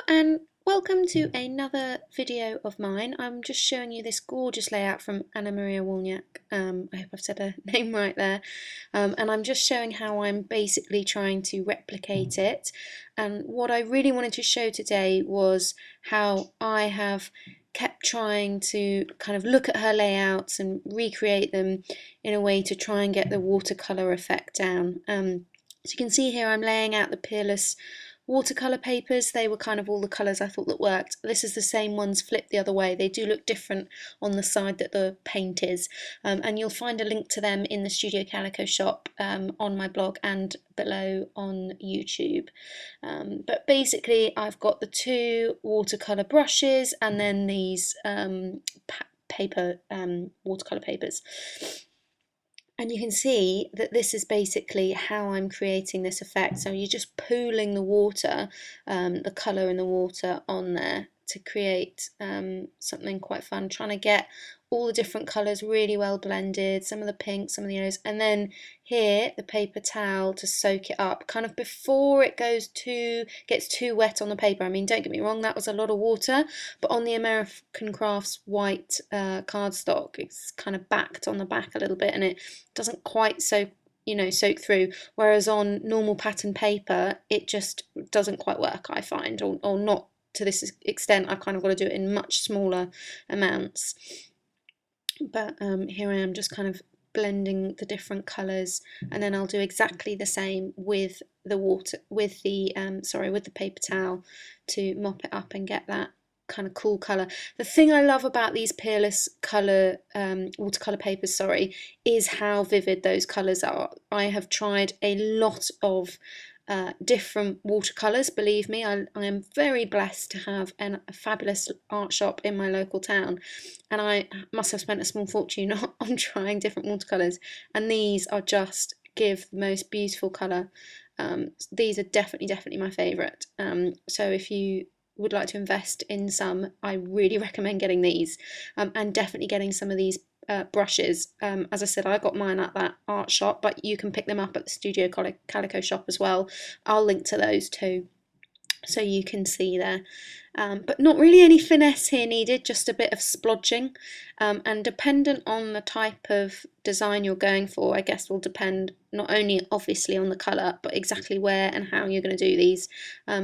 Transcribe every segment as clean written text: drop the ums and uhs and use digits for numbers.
And welcome to another video of mine. I'm just showing you this gorgeous layout from Anna Maria Wolniak. I hope I've said her name right there. And I'm just showing how I'm basically trying to replicate it. And what I really wanted to show today was how I have kept trying to kind of look at her layouts and recreate them in a way to try and get the watercolour effect down. So you can see here I'm laying out the Peerless watercolour papers. They were kind of all the colours I thought that worked. This is the same ones flipped the other way. They do look different on the side that the paint is, and you'll find a link to them in the Studio Calico shop on my blog and below on YouTube. But basically I've got the two watercolour brushes and then these watercolour papers. And you can see that this is basically how I'm creating this effect. So you're just pooling the water, the colour in the water on there to create something quite fun, trying to get all the different colours really well blended, some of the pinks, some of the yellows, and then here the paper towel to soak it up kind of before it gets too wet on the paper. I mean, don't get me wrong, that was a lot of water, but on the American Crafts white cardstock, it's kind of backed on the back a little bit and it doesn't quite soak through, whereas on normal pattern paper it just doesn't quite work, I find, or not to this extent. I've kind of got to do it in much smaller amounts. But here I am just kind of blending the different colours, and then I'll do exactly the same with the the paper towel to mop it up and get that kind of cool colour. The thing I love about these Peerless watercolour papers, is how vivid those colours are. I have tried a lot of different watercolours. Believe me, I am very blessed to have a fabulous art shop in my local town, and I must have spent a small fortune on trying different watercolours, and these are just give the most beautiful colour. These are definitely my favourite. So if you would like to invest in some, I really recommend getting these, and definitely getting some of these brushes. As I said, I got mine at that art shop, but you can pick them up at the Studio Calico shop as well. I'll link to those too, so you can see there. But not really any finesse here needed, just a bit of splodging, and dependent on the type of design you're going for, I guess will depend not only obviously on the colour, but exactly where and how you're going to do these.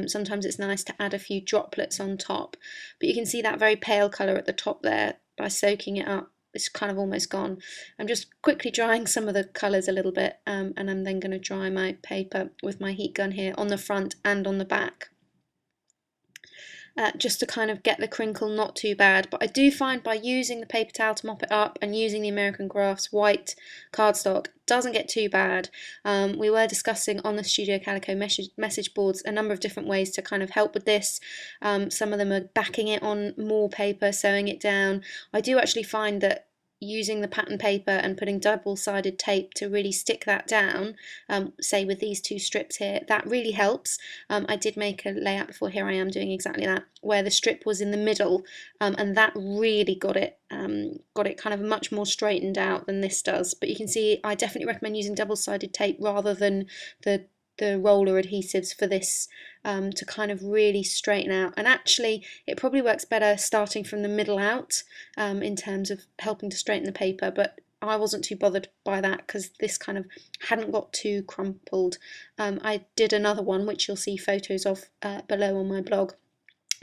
Sometimes it's nice to add a few droplets on top, but you can see that very pale colour at the top there. By soaking it up, it's kind of almost gone. I'm just quickly drying some of the colours a little bit, and I'm then going to dry my paper with my heat gun here on the front and on the back. Just to kind of get the crinkle not too bad. But I do find by using the paper towel to mop it up and using the American Crafts white cardstock, doesn't get too bad. We were discussing on the Studio Calico message boards a number of different ways to kind of help with this. Some of them are backing it on more paper, sewing it down. I do actually find that using the pattern paper and putting double-sided tape to really stick that down, say with these two strips here, that really helps. I did make a layout before, here I am doing exactly that, where the strip was in the middle, and that really got it kind of much more straightened out than this does. But you can see I definitely recommend using double-sided tape rather than the roller adhesives for this, to kind of really straighten out. And actually it probably works better starting from the middle out, in terms of helping to straighten the paper, but I wasn't too bothered by that because this kind of hadn't got too crumpled. I did another one which you'll see photos of below on my blog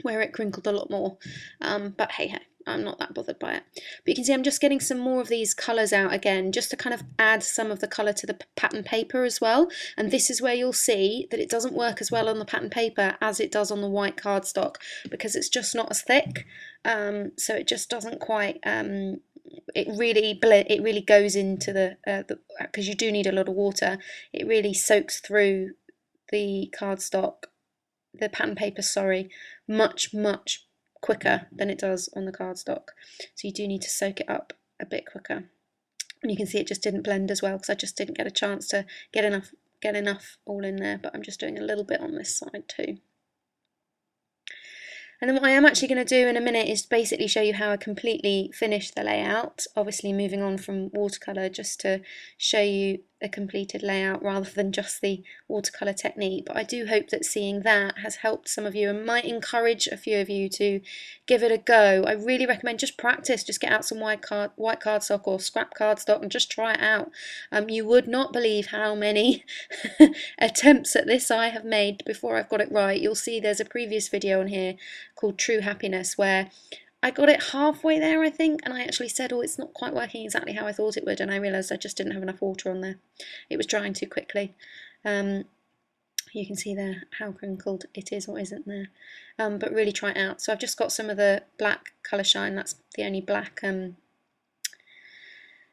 where it crinkled a lot more, but hey ho, I'm not that bothered by it. But you can see I'm just getting some more of these colours out again, just to kind of add some of the colour to the pattern paper as well. And this is where you'll see that it doesn't work as well on the pattern paper as it does on the white cardstock, because it's just not as thick, so it just doesn't quite, it really goes into the because you do need a lot of water, it really soaks through the cardstock, the pattern paper, much quicker than it does on the cardstock. So you do need to soak it up a bit quicker. And you can see it just didn't blend as well because I just didn't get a chance to get enough all in there, but I'm just doing a little bit on this side too. And then what I am actually going to do in a minute is basically show you how I completely finished the layout, obviously moving on from watercolour, just to show you a completed layout rather than just the watercolour technique. But I do hope that seeing that has helped some of you and might encourage a few of you to give it a go. I really recommend just practice, just get out some white cardstock or scrap cardstock and just try it out. You would not believe how many attempts at this I have made before I've got it right. You'll see there's a previous video on here called True Happiness where I got it halfway there, I think, and I actually said, oh, it's not quite working exactly how I thought it would, and I realised I just didn't have enough water on there. It was drying too quickly. You can see there how crinkled it is or isn't there, but really try it out. So I've just got some of the black colour shine, that's the only black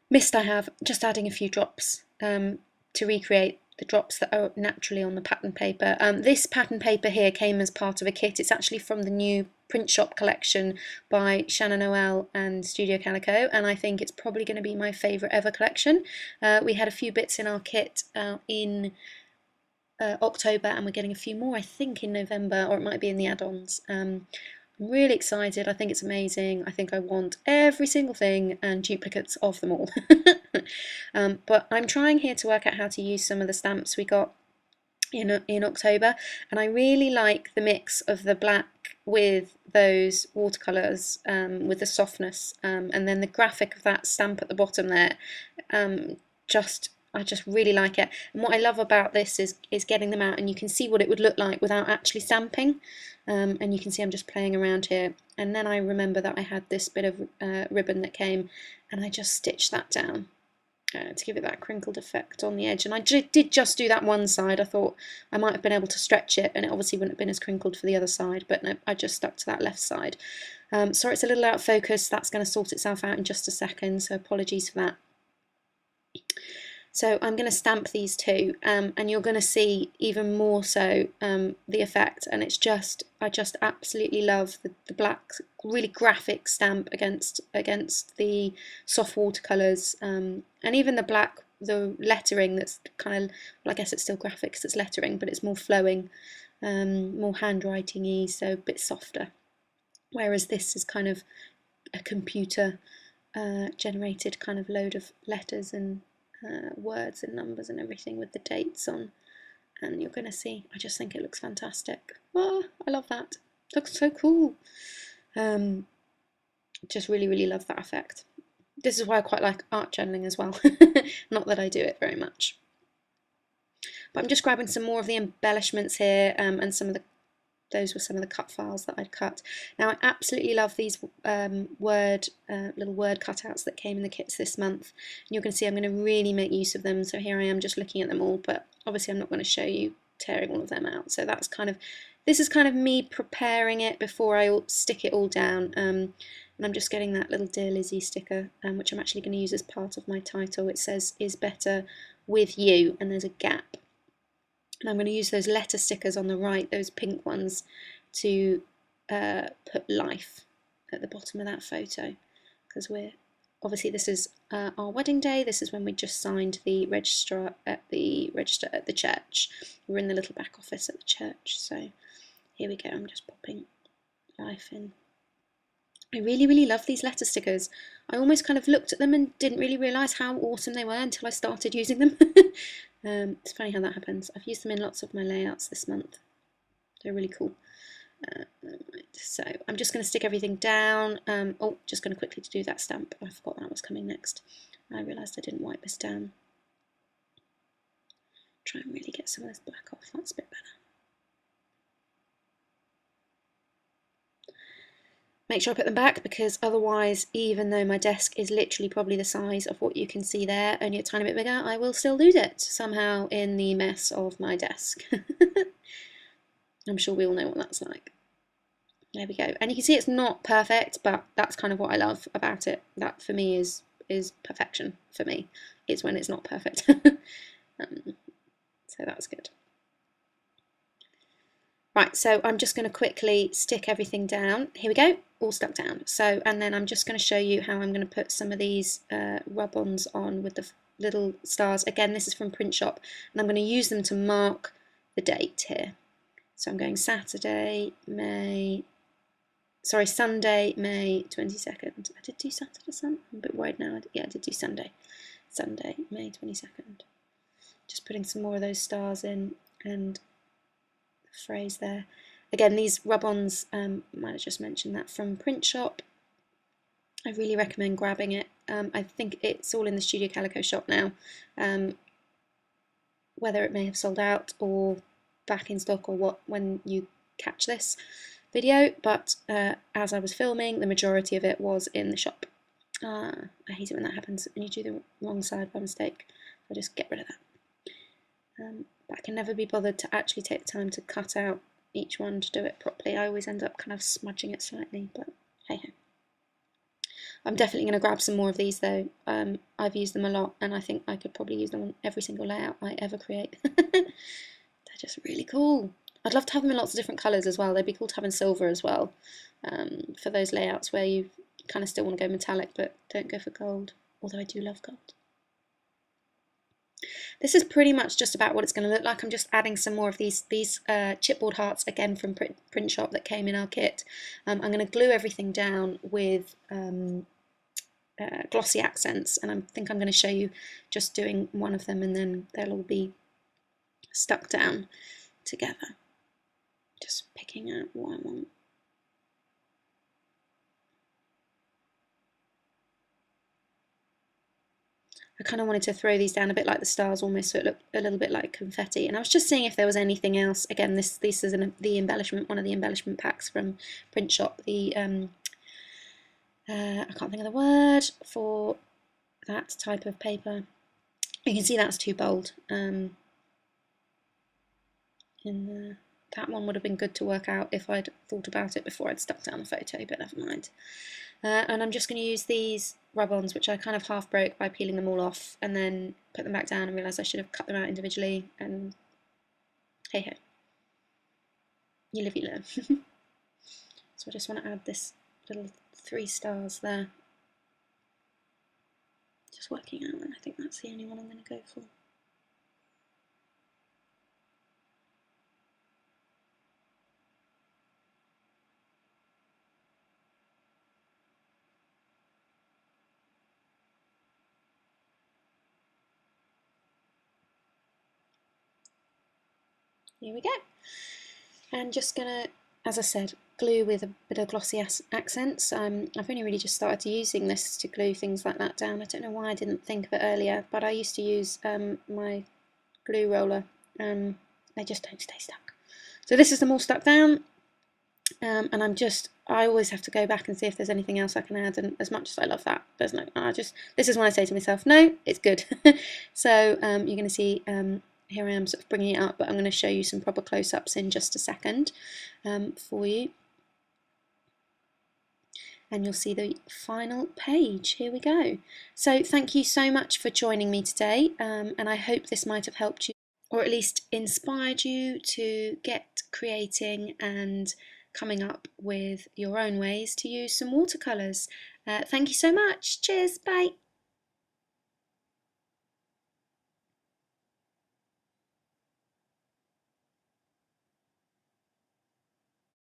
mist I have, just adding a few drops to recreate the drops that are naturally on the pattern paper. This pattern paper here came as part of a kit. It's actually from the new print shop collection by Shannon Noel and Studio Calico, and I think it's probably going to be my favourite ever collection. We had a few bits in our kit in October, and we're getting a few more I think in November, or it might be in the add-ons. I'm really excited. I think it's amazing. I think I want every single thing and duplicates of them all. But I'm trying here to work out how to use some of the stamps we got in October, and I really like the mix of the black with those watercolours with the softness, and then the graphic of that stamp at the bottom there. I just really like it, and what I love about this is getting them out and you can see what it would look like without actually stamping, and you can see I'm just playing around here, and then I remember that I had this bit of ribbon that came and I just stitched that down to give it that crinkled effect on the edge, and I did just do that one side. I thought I might have been able to stretch it and it obviously wouldn't have been as crinkled for the other side, but no, I just stuck to that left side. Sorry it's a little out of focus, that's going to sort itself out in just a second, so apologies for that. So I'm going to stamp these two, and you're going to see even more so the effect, and it's just, I just absolutely love the black, really graphic stamp against the soft watercolours, and even the black, the lettering that's kind of, well, I guess it's still graphic because it's lettering, but it's more flowing, more handwriting-y, so a bit softer, whereas this is kind of a computer generated kind of load of letters and words and numbers and everything with the dates on, and you're going to see, I just think it looks fantastic. Oh, I love that. It looks so cool. Just really love that effect. This is why I quite like art journaling as well. Not that I do it very much. But I'm just grabbing some more of the embellishments here, and some of the, those were some of the cut files that I'd cut. Now I absolutely love these little word cutouts that came in the kits this month. And you're going to see I'm going to really make use of them. So here I am just looking at them all, but obviously I'm not going to show you tearing all of them out. So that's kind of, this is kind of me preparing it before I stick it all down. And I'm just getting that little Dear Lizzie sticker, which I'm actually going to use as part of my title. It says, "Is better with you," and there's a gap. And I'm going to use those letter stickers on the right, those pink ones, to put life at the bottom of that photo, because we're, obviously this is our wedding day. This is when we just signed the register at the church. We're in the little back office at the church, so here we go. I'm just popping life in. I really love these letter stickers. I almost kind of looked at them and didn't really realise how awesome they were until I started using them. It's funny how that happens. I've used them in lots of my layouts this month. They're really cool. Right, so I'm just going to stick everything down. Oh, just going to quickly do that stamp. I forgot that was coming next. I realised I didn't wipe this down. Try and really get some of this black off. That's a bit better. Make sure I put them back, because otherwise, even though my desk is literally probably the size of what you can see there, only a tiny bit bigger, I will still lose it somehow in the mess of my desk. I'm sure we all know what that's like. There we go. And you can see it's not perfect, but that's kind of what I love about it. That for me is perfection for me. It's when it's not perfect. So that's good. Right, so I'm just going to quickly stick everything down. Here we go, all stuck down. So, and then I'm just going to show you how I'm going to put some of these rub-ons on with the little stars. Again, this is from Print Shop, and I'm going to use them to mark the date here. So I'm going Sunday, May 22nd. I did do Saturday, I'm a bit worried now. Yeah, I did do Sunday, May 22nd. Just putting some more of those stars in and the phrase there. Again, these rub-ons, might have just mentioned that, from Print Shop. I really recommend grabbing it. I think it's all in the Studio Calico shop now. Whether it may have sold out or back in stock or what when you catch this video, but as I was filming, the majority of it was in the shop. I hate it when that happens and you do the wrong side by mistake. So just get rid of that. But I can never be bothered to actually take the time to cut out each one to do it properly. I always end up kind of smudging it slightly, but hey ho. I'm definitely going to grab some more of these though. I've used them a lot and I think I could probably use them on every single layout I ever create. They're just really cool. I'd love to have them in lots of different colours as well. They'd be cool to have in silver as well, for those layouts where you kind of still want to go metallic but don't go for gold, although I do love gold. This is pretty much just about what it's going to look like. I'm just adding some more of these chipboard hearts, again from Print Shop, that came in our kit. I'm going to glue everything down with glossy accents, and I think I'm going to show you just doing one of them and then they'll all be stuck down together. Just picking out what I want. I kind of wanted to throw these down a bit like the stars almost, so it looked a little bit like confetti. And I was just seeing if there was anything else. Again, this is the embellishment, one of the embellishment packs from Print Shop. The I can't think of the word for that type of paper. You can see that's too bold. That one would have been good to work out if I'd thought about it before I'd stuck down the photo, but never mind. And I'm just going to use these rub-ons, which I kind of half broke by peeling them all off and then put them back down and realised I should have cut them out individually, and hey ho, you live, you learn. So I just want to add this little 3 stars there. Just working out, and I think that's the only one I'm going to go for. Here we go. And just gonna, as I said, glue with a bit of glossy accents. I've only really just started using this to glue things like that down. I don't know why I didn't think of it earlier, but I used to use my glue roller. They just don't stay stuck. So this is them all stuck down, and I always have to go back and see if there's anything else I can add, and as much as I love that, there's no, this is when I say to myself, no, it's good. So you're going to see here I am sort of bringing it up, but I'm going to show you some proper close-ups in just a second for you. And you'll see the final page. Here we go. So thank you so much for joining me today, and I hope this might have helped you, or at least inspired you to get creating and coming up with your own ways to use some watercolours. Thank you so much. Cheers. Bye.